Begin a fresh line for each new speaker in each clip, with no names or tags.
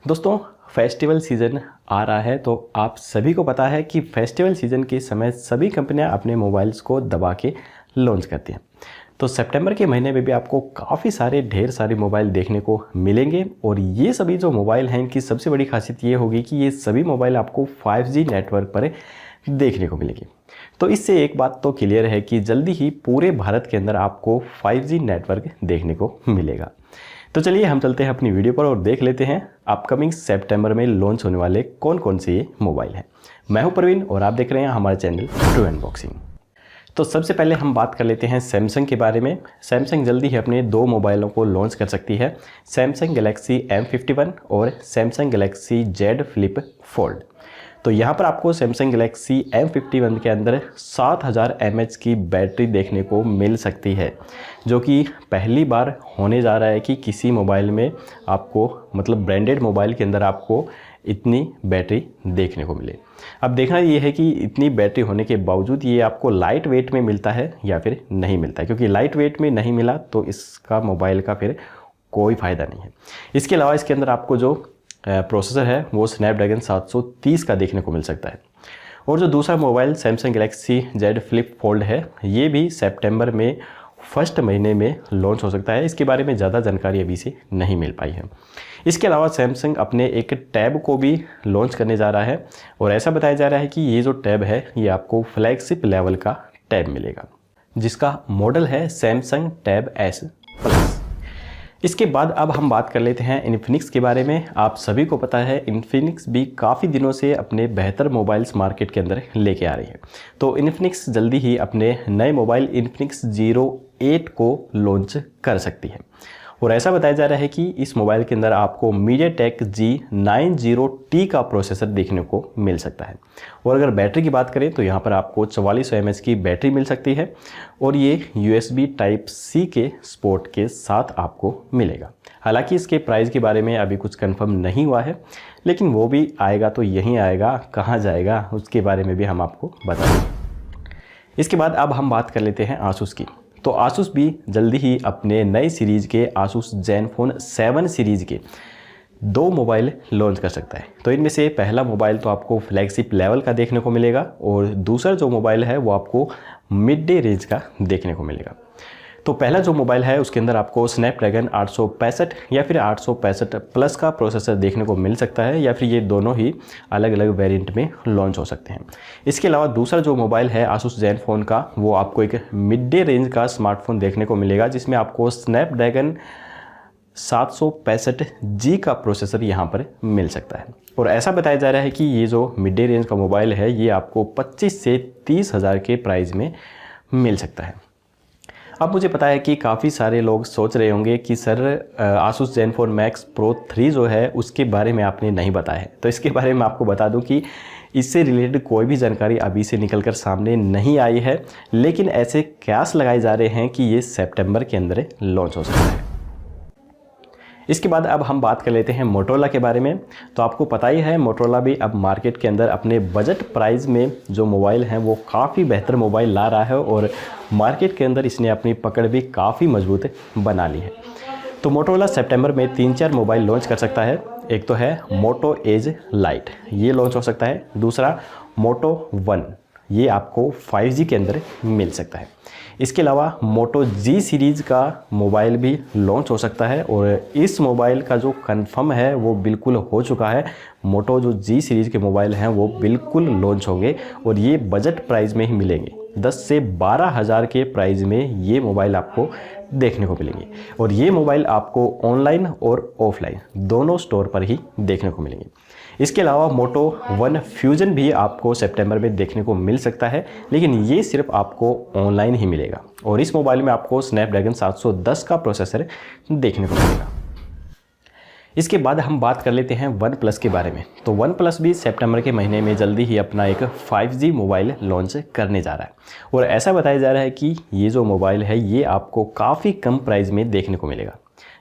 दोस्तों, festival season आ रहा है तो आप सभी को पता है कि फेस्टिवल सीज़न के समय सभी कंपनियां अपने मोबाइल्स को दबा के लॉन्च करती हैं। तो सितंबर के महीने में भी आपको काफ़ी सारे ढेर सारे मोबाइल देखने को मिलेंगे और ये सभी जो मोबाइल हैं इनकी सबसे बड़ी खासियत ये होगी कि ये सभी मोबाइल आपको 5G नेटवर्क पर देखने को मिलेगी। तो इससे एक बात तो क्लियर है कि जल्दी ही पूरे भारत के अंदर आपको 5G नेटवर्क देखने को मिलेगा। तो चलिए हम चलते हैं अपनी वीडियो पर और देख लेते हैं अपकमिंग सितंबर में लॉन्च होने वाले कौन कौन से ये मोबाइल हैं। मैं हूं प्रवीण और आप देख रहे हैं हमारे चैनल ट्रू अनबॉक्सिंग। तो सबसे पहले हम बात कर लेते हैं सैमसंग के बारे में। सैमसंग जल्दी ही अपने दो मोबाइलों को लॉन्च कर सकती है, सैमसंग गैलेक्सी M51 और Samsung Galaxy Z Flip Fold। तो यहाँ पर आपको सैमसंग गैलेक्सी M51 के अंदर 7000 mAh की बैटरी देखने को मिल सकती है, जो कि पहली बार होने जा रहा है कि किसी मोबाइल में आपको मतलब ब्रांडेड मोबाइल के अंदर आपको इतनी बैटरी देखने को मिले। अब देखना ये है कि इतनी बैटरी होने के बावजूद ये आपको लाइट वेट में मिलता है या फिर नहीं मिलता है, क्योंकि लाइट वेट में नहीं मिला तो इसका मोबाइल का फिर कोई फ़ायदा नहीं है। इसके अलावा इसके अंदर आपको जो प्रोसेसर है वो स्नैपड्रैगन 730 का देखने को मिल सकता है। और जो दूसरा mobile Samsung Galaxy Z Flip Fold है, ये भी सितंबर में फर्स्ट महीने में लॉन्च हो सकता है। इसके बारे में ज़्यादा जानकारी अभी से नहीं मिल पाई है। इसके अलावा सैमसंग अपने एक टैब को भी लॉन्च करने जा रहा है और ऐसा बताया जा रहा है कि ये जो टैब है ये आपको फ्लैगशिप लेवल का टैब मिलेगा, जिसका मॉडल है सैमसंग टैब S Plus। इसके बाद अब हम बात कर लेते हैं इन्फिनिक्स के बारे में। आप सभी को पता है इन्फिनिक्स भी काफ़ी दिनों से अपने बेहतर मोबाइल्स मार्केट के अंदर लेके आ रही है। तो इन्फिनिक्स जल्दी ही अपने नए मोबाइल इन्फिनिक्स Zero 8 को लॉन्च कर सकती है और ऐसा बताया जा रहा है कि इस मोबाइल के अंदर आपको MediaTek G90T का प्रोसेसर देखने को मिल सकता है। और अगर बैटरी की बात करें तो यहाँ पर आपको 4400 mAh की बैटरी मिल सकती है और ये USB Type-C के सपोर्ट के साथ आपको मिलेगा। हालांकि इसके प्राइस के बारे में अभी कुछ कंफर्म नहीं हुआ है, लेकिन वो भी आएगा तो यहीं आएगा, कहाँ जाएगा उसके बारे में भी हम आपको बता दें। इसके बाद अब हम बात कर लेते हैं आसूस की। तो आसूस भी जल्दी ही अपने नए सीरीज़ के आसूस ज़ेनफोन 7 सीरीज़ के दो मोबाइल लॉन्च कर सकता है। तो इनमें से पहला मोबाइल तो आपको फ्लैगशिप लेवल का देखने को मिलेगा और दूसरा जो मोबाइल है वो आपको मिड डे रेंज का देखने को मिलेगा। तो पहला जो मोबाइल है उसके अंदर आपको स्नैपड्रैगन 865 या फिर 865 प्लस का प्रोसेसर देखने को मिल सकता है, या फिर ये दोनों ही अलग अलग वेरिएंट में लॉन्च हो सकते हैं। इसके अलावा दूसरा जो मोबाइल है आसूस ज़ेनफोन का, वो आपको एक मिड डे रेंज का स्मार्टफोन देखने को मिलेगा, जिसमें आपको स्नैपड्रैगन 765G का प्रोसेसर यहाँ पर मिल सकता है। और ऐसा बताया जा रहा है कि ये जो मिड डे रेंज का मोबाइल है ये आपको 25 से 30 हज़ार के प्राइस में मिल सकता है। अब मुझे पता है कि काफ़ी सारे लोग सोच रहे होंगे कि sir Asus ZenFone max pro 3 जो है उसके बारे में आपने नहीं बताया है। तो इसके बारे में आपको बता दूं कि इससे रिलेटेड कोई भी जानकारी अभी से निकलकर सामने नहीं आई है, लेकिन ऐसे कयास लगाए जा रहे हैं कि ये सितंबर के अंदर लॉन्च हो सकता है। इसके बाद अब हम बात कर लेते हैं मोटोरोला के बारे में। तो आपको पता ही है मोटोरोला भी अब मार्केट के अंदर अपने बजट प्राइस में जो मोबाइल हैं वो काफ़ी बेहतर मोबाइल ला रहा है और मार्केट के अंदर इसने अपनी पकड़ भी काफ़ी मजबूत बना ली है। तो मोटोरोला सितंबर में 3-4 मोबाइल लॉन्च कर सकता है। एक तो है मोटो एज लाइट, ये लॉन्च हो सकता है। दूसरा मोटो वन, ये आपको 5G के अंदर मिल सकता है। इसके अलावा मोटो G सीरीज़ का मोबाइल भी लॉन्च हो सकता है और इस मोबाइल का जो कंफर्म है वो बिल्कुल हो चुका है। मोटो जो G सीरीज़ के मोबाइल हैं वो बिल्कुल लॉन्च होंगे और ये बजट प्राइस में ही मिलेंगे। 10 से 12 हज़ार के प्राइस में ये मोबाइल आपको देखने को मिलेंगे और ये मोबाइल आपको ऑनलाइन और ऑफलाइन दोनों स्टोर पर ही देखने को मिलेंगे। इसके अलावा मोटो वन फ्यूजन भी आपको सितंबर में देखने को मिल सकता है, लेकिन ये सिर्फ आपको ऑनलाइन ही मिलेगा और इस मोबाइल में आपको स्नैपड्रैगन 710 का प्रोसेसर देखने को मिलेगा। इसके बाद हम बात कर लेते हैं वन प्लस के बारे में। तो वन प्लस भी सितंबर के महीने में जल्दी ही अपना एक 5G मोबाइल लॉन्च करने जा रहा है और ऐसा बताया जा रहा है कि ये जो मोबाइल है ये आपको काफ़ी कम प्राइस में देखने को मिलेगा।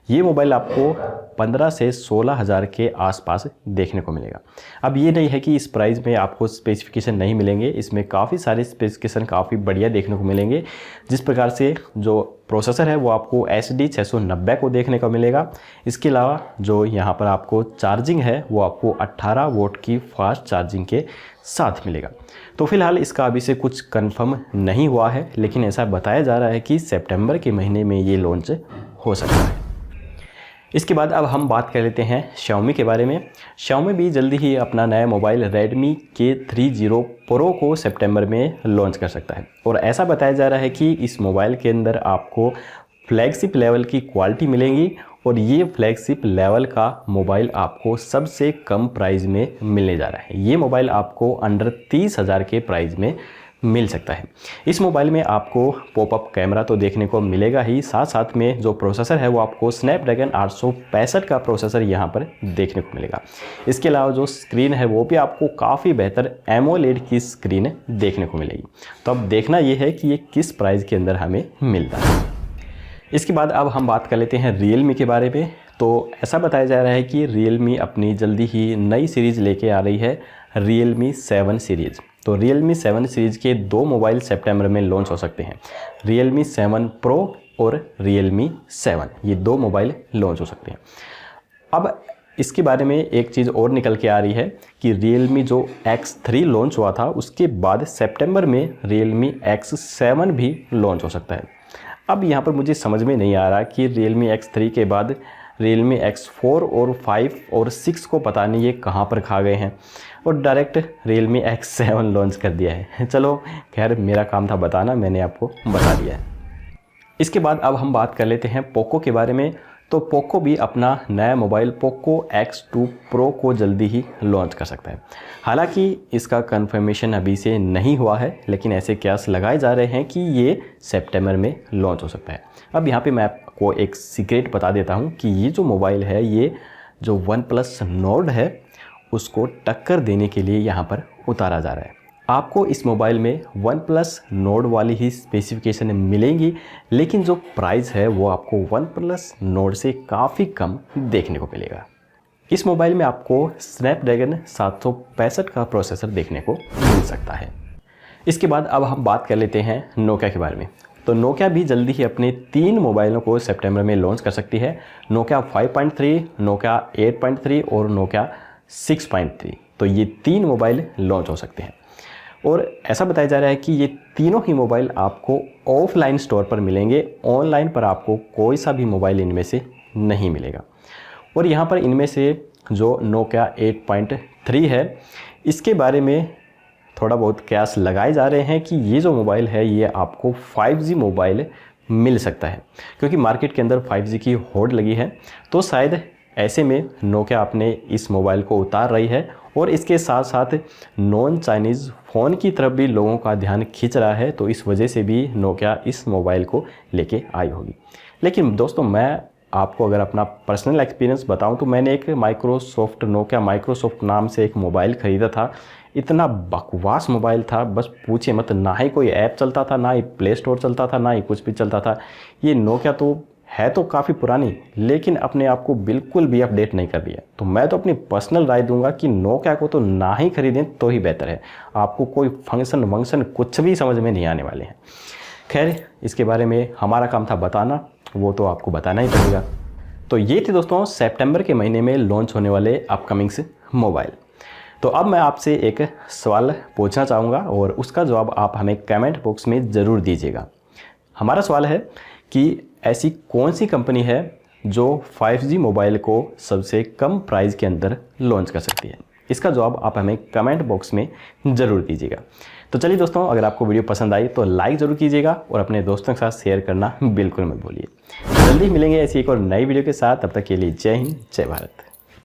ये मोबाइल आपको 15 से 16 हज़ार के आसपास देखने को मिलेगा। अब ये नहीं है कि इस प्राइस में आपको स्पेसिफिकेशन नहीं मिलेंगे, इसमें काफ़ी सारे स्पेसिफिकेशन काफ़ी बढ़िया देखने को मिलेंगे। जिस प्रकार से जो प्रोसेसर है वो आपको HD 690 को देखने को मिलेगा। इसके अलावा जो यहाँ पर आपको चार्जिंग है वो आपको 18 वोल्ट की फास्ट चार्जिंग के साथ मिलेगा। तो फिलहाल इसका अभी से कुछ कंफर्म नहीं हुआ है, लेकिन ऐसा बताया जा रहा है कि सितंबर के महीने में ये लॉन्च हो सकता है। इसके बाद अब हम बात कर लेते हैं Xiaomi के बारे में। Xiaomi भी जल्दी ही अपना नया मोबाइल Redmi K30 Pro को सितंबर में लॉन्च कर सकता है, और ऐसा बताया जा रहा है कि इस मोबाइल के अंदर आपको फ्लैगशिप लेवल की क्वालिटी मिलेगी, और ये फ्लैगशिप लेवल का मोबाइल आपको सबसे कम प्राइस में मिलने जा रहा है। ये मोबाइल आपको अंडर 30 हज़ार के प्राइस में मिल सकता है। इस मोबाइल में आपको पॉपअप कैमरा तो देखने को मिलेगा ही, साथ साथ में जो प्रोसेसर है वो आपको स्नैपड्रैगन 865 का प्रोसेसर यहाँ पर देखने को मिलेगा। इसके अलावा जो स्क्रीन है वो भी आपको काफ़ी बेहतर AMOLED की स्क्रीन देखने को मिलेगी। तो अब देखना ये है कि ये किस प्राइस के अंदर हमें मिलता है। इसके बाद अब हम बात कर लेते हैं Realme के बारे में। तो ऐसा बताया जा रहा है कि Realme अपनी जल्दी ही नई सीरीज़ लेके आ रही है, Realme 7 सीरीज़। तो Realme 7 सीरीज़ के 2 मोबाइल सितंबर में लॉन्च हो सकते हैं, Realme 7 Pro और Realme 7, ये 2 मोबाइल लॉन्च हो सकते हैं। अब इसके बारे में एक चीज़ और निकल के आ रही है कि Realme जो X3 लॉन्च हुआ था उसके बाद सितंबर में Realme X7 भी लॉन्च हो सकता है। अब यहाँ पर मुझे समझ में नहीं आ रहा कि Realme X3 के बाद Realme X4 और 5 और 6 को पता नहीं ये कहाँ पर खा गए हैं, और डायरेक्ट Realme X7 लॉन्च कर दिया है। चलो खैर, मेरा काम था बताना, मैंने आपको बता दिया है। इसके बाद अब हम बात कर लेते हैं पोको के बारे में। तो पोको भी अपना नया मोबाइल पोको X2 Pro को जल्दी ही लॉन्च कर सकता है। हालांकि इसका कंफर्मेशन अभी से नहीं हुआ है, लेकिन ऐसे कयास लगाए जा रहे हैं कि ये सितंबर में लॉन्च हो सकता है। अब यहाँ पे मैं आपको एक सीक्रेट बता देता हूँ कि ये जो मोबाइल है, ये जो OnePlus Nord है उसको टक्कर देने के लिए यहाँ पर उतारा जा रहा है। आपको इस मोबाइल में OnePlus Nord वाली ही स्पेसिफिकेशन मिलेंगी, लेकिन जो प्राइस है वो आपको OnePlus Nord से काफ़ी कम देखने को मिलेगा। इस मोबाइल में आपको स्नैपड्रैगन 765 का प्रोसेसर देखने को मिल सकता है। इसके बाद अब हम बात कर लेते हैं नोकिया के बारे में। तो नोकिया भी जल्दी ही अपने 3 मोबाइलों को सितंबर में लॉन्च कर सकती है, नोकिया 5.3, नोकिया 8.3 और नोकिया 6.3। तो ये 3 मोबाइल लॉन्च हो सकते हैं, और ऐसा बताया जा रहा है कि ये तीनों ही मोबाइल आपको ऑफलाइन स्टोर पर मिलेंगे, ऑनलाइन पर आपको कोई सा भी मोबाइल इनमें से नहीं मिलेगा। और यहाँ पर इनमें से जो नोकिया 8.3 है, इसके बारे में थोड़ा बहुत कयास लगाए जा रहे हैं कि ये जो मोबाइल है ये आपको 5G मोबाइल मिल सकता है, क्योंकि मार्केट के अंदर 5G की होड़ लगी है। तो शायद ऐसे में नोकिया अपने इस मोबाइल को उतार रही है, और इसके साथ साथ नॉन चाइनीज़ फ़ोन की तरफ भी लोगों का ध्यान खींच रहा है, तो इस वजह से भी नोकिया इस मोबाइल को लेके आई होगी। लेकिन दोस्तों, मैं आपको अगर अपना पर्सनल एक्सपीरियंस बताऊं तो मैंने एक नोकिया माइक्रोसॉफ्ट नाम से एक मोबाइल ख़रीदा था। इतना बकवास मोबाइल था, बस पूछे मत। ना ही कोई ऐप चलता था, ना ही प्ले स्टोर चलता था, ना ही कुछ भी चलता था। ये नोकिया तो है तो काफ़ी पुरानी, लेकिन अपने आप को बिल्कुल भी अपडेट नहीं कर दिया। तो मैं तो अपनी पर्सनल राय दूंगा कि नोकिया को तो ना ही खरीदें तो ही बेहतर है। आपको कोई फंक्शन वंक्शन कुछ भी समझ में नहीं आने वाले हैं। खैर, इसके बारे में हमारा काम था बताना, वो तो आपको बताना ही पड़ेगा। तो ये थे दोस्तों सितंबर के महीने में लॉन्च होने वाले अपकमिंग्स मोबाइल। तो अब मैं आपसे एक सवाल पूछना चाहूँगा, और उसका जवाब आप हमें कमेंट बॉक्स में ज़रूर दीजिएगा। हमारा सवाल है कि ऐसी कौन सी कंपनी है जो 5G मोबाइल को सबसे कम प्राइस के अंदर लॉन्च कर सकती है। इसका जवाब आप हमें कमेंट बॉक्स में ज़रूर दीजिएगा। तो चलिए दोस्तों, अगर आपको वीडियो पसंद आई तो लाइक ज़रूर कीजिएगा, और अपने दोस्तों के साथ शेयर करना बिल्कुल मत भूलिए। जल्दी मिलेंगे ऐसी एक और नई वीडियो के साथ। तब तक के लिए जय हिंद, जय भारत।